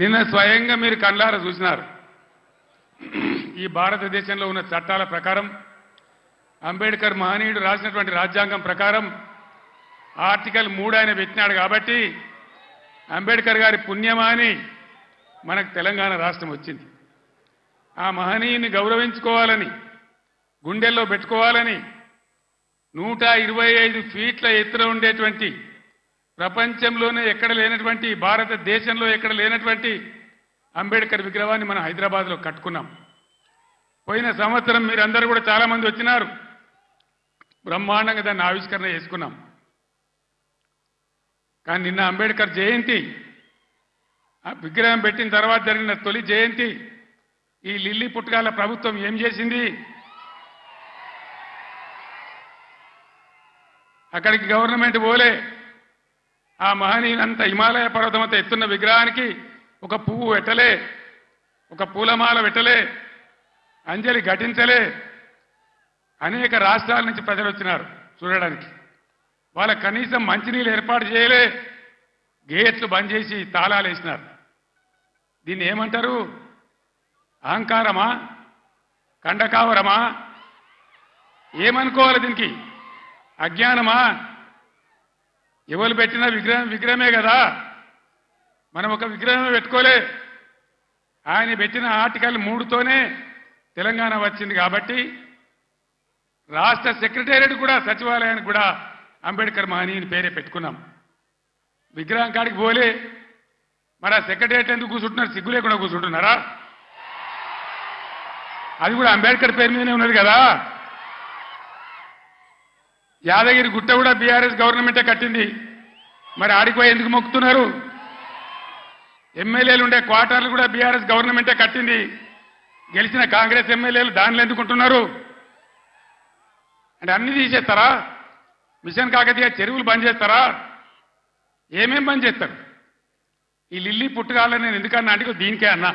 నిన్న స్వయంగా మీరు కళ్ళారా చూసినారు. ఈ భారతదేశంలో ఉన్న చట్టాల ప్రకారం అంబేద్కర్ మహనీయుడు రాసినటువంటి రాజ్యాంగం ప్రకారం ఆర్టికల్ 3 ఆయన పెట్టినాడు కాబట్టి అంబేద్కర్ గారి పుణ్యమాని మనకు తెలంగాణ రాష్ట్రం వచ్చింది. ఆ మహనీయుని గౌరవించుకోవాలని గుండెల్లో పెట్టుకోవాలని 125 ఫీట్ల ఎత్తున ఉండేటువంటి ప్రపంచంలోనే ఎక్కడ లేనటువంటి భారతదేశంలో ఎక్కడ లేనటువంటి అంబేద్కర్ విగ్రహాన్ని మనం హైదరాబాద్లో కట్టుకున్నాం. పోయిన సంవత్సరం మీరందరూ కూడా చాలా మంది వచ్చినారు. బ్రహ్మాండంగా దాన్ని ఆవిష్కరణ చేసుకున్నాం. కానీ నిన్న అంబేద్కర్ జయంతి ఆ విగ్రహం పెట్టిన తర్వాత జరిగిన తొలి జయంతి ఈ లిల్లీ పుట్కాల ప్రభుత్వం ఏం చేసింది? అక్కడికి గవర్నమెంట్ పోలే. ఆ మహనీయునంత హిమాలయ పర్వతమంతా ఎత్తున్న విగ్రహానికి ఒక పువ్వు పెట్టలే, ఒక పూలమాల పెట్టలే, అంజలి ఘటించలే. అనేక రాష్ట్రాల నుంచి ప్రజలు వచ్చినారు చూడడానికి. వాళ్ళ కనీసం మంచినీళ్ళు ఏర్పాటు చేయలే, గేట్లు బంద్ చేసి తాళాలు వేసినారు. దీన్ని ఏమంటారు? అహంకారమా? కండకావరమా? ఏమనుకోవాలి దీనికి? అజ్ఞానమా? ఎవరు పెట్టిన విగ్రహమే కదా. మనం ఒక విగ్రహమే పెట్టుకోలే. ఆయన పెట్టిన ఆర్టికల్ 3తోనే తెలంగాణ వచ్చింది కాబట్టి రాష్ట్ర సెక్రటేరియట్ కూడా సచివాలయానికి కూడా అంబేద్కర్ మహనీయుని పేరే పెట్టుకున్నాం. విగ్రహం కాడికి పోలే. మరి ఆ సెక్రటేరియట్ ఎందుకు కూర్చుంటున్నారు? సిగ్గు లేకుండా కూర్చుంటున్నారా? అది కూడా అంబేద్కర్ పేరు మీదనే ఉన్నది కదా. యాదగిరి గుట్ట కూడా బీఆర్ఎస్ గవర్నమెంటే కట్టింది. మరి ఆడిపోయి ఎందుకు మొక్కుతున్నారు? ఎమ్మెల్యేలు ఉండే క్వార్టర్లు కూడా బీఆర్ఎస్ గవర్నమెంటే కట్టింది. గెలిచిన కాంగ్రెస్ ఎమ్మెల్యేలు దానిలో ఎందుకుంటున్నారు? అంటే అన్ని తీసేస్తారా? మిషన్ కాకతీయ చెరువులు బంద్ చేస్తారా? ఏమేం బంద్ చేస్తారు? ఈ లిల్లీ పుట్టుకాలని నేను ఎందుకన్నా అంటే దీనికే అన్నా.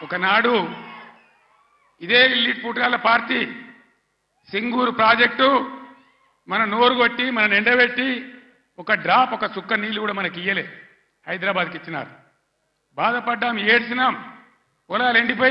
ఒకనాడు ఇదే లిల్లీ పుట్టుకాల పార్టీ సింగూరు ప్రాజెక్టు మన నోరు కొట్టి మన ఎండబెట్టి ఒక డ్రాప్ ఒక చుక్క నీళ్లు కూడా మనకి ఇయ్యలే. హైదరాబాద్కి ఇచ్చినారు. బాధపడ్డాం, ఏడ్చినాం. పొలాలు ఎండిపోయి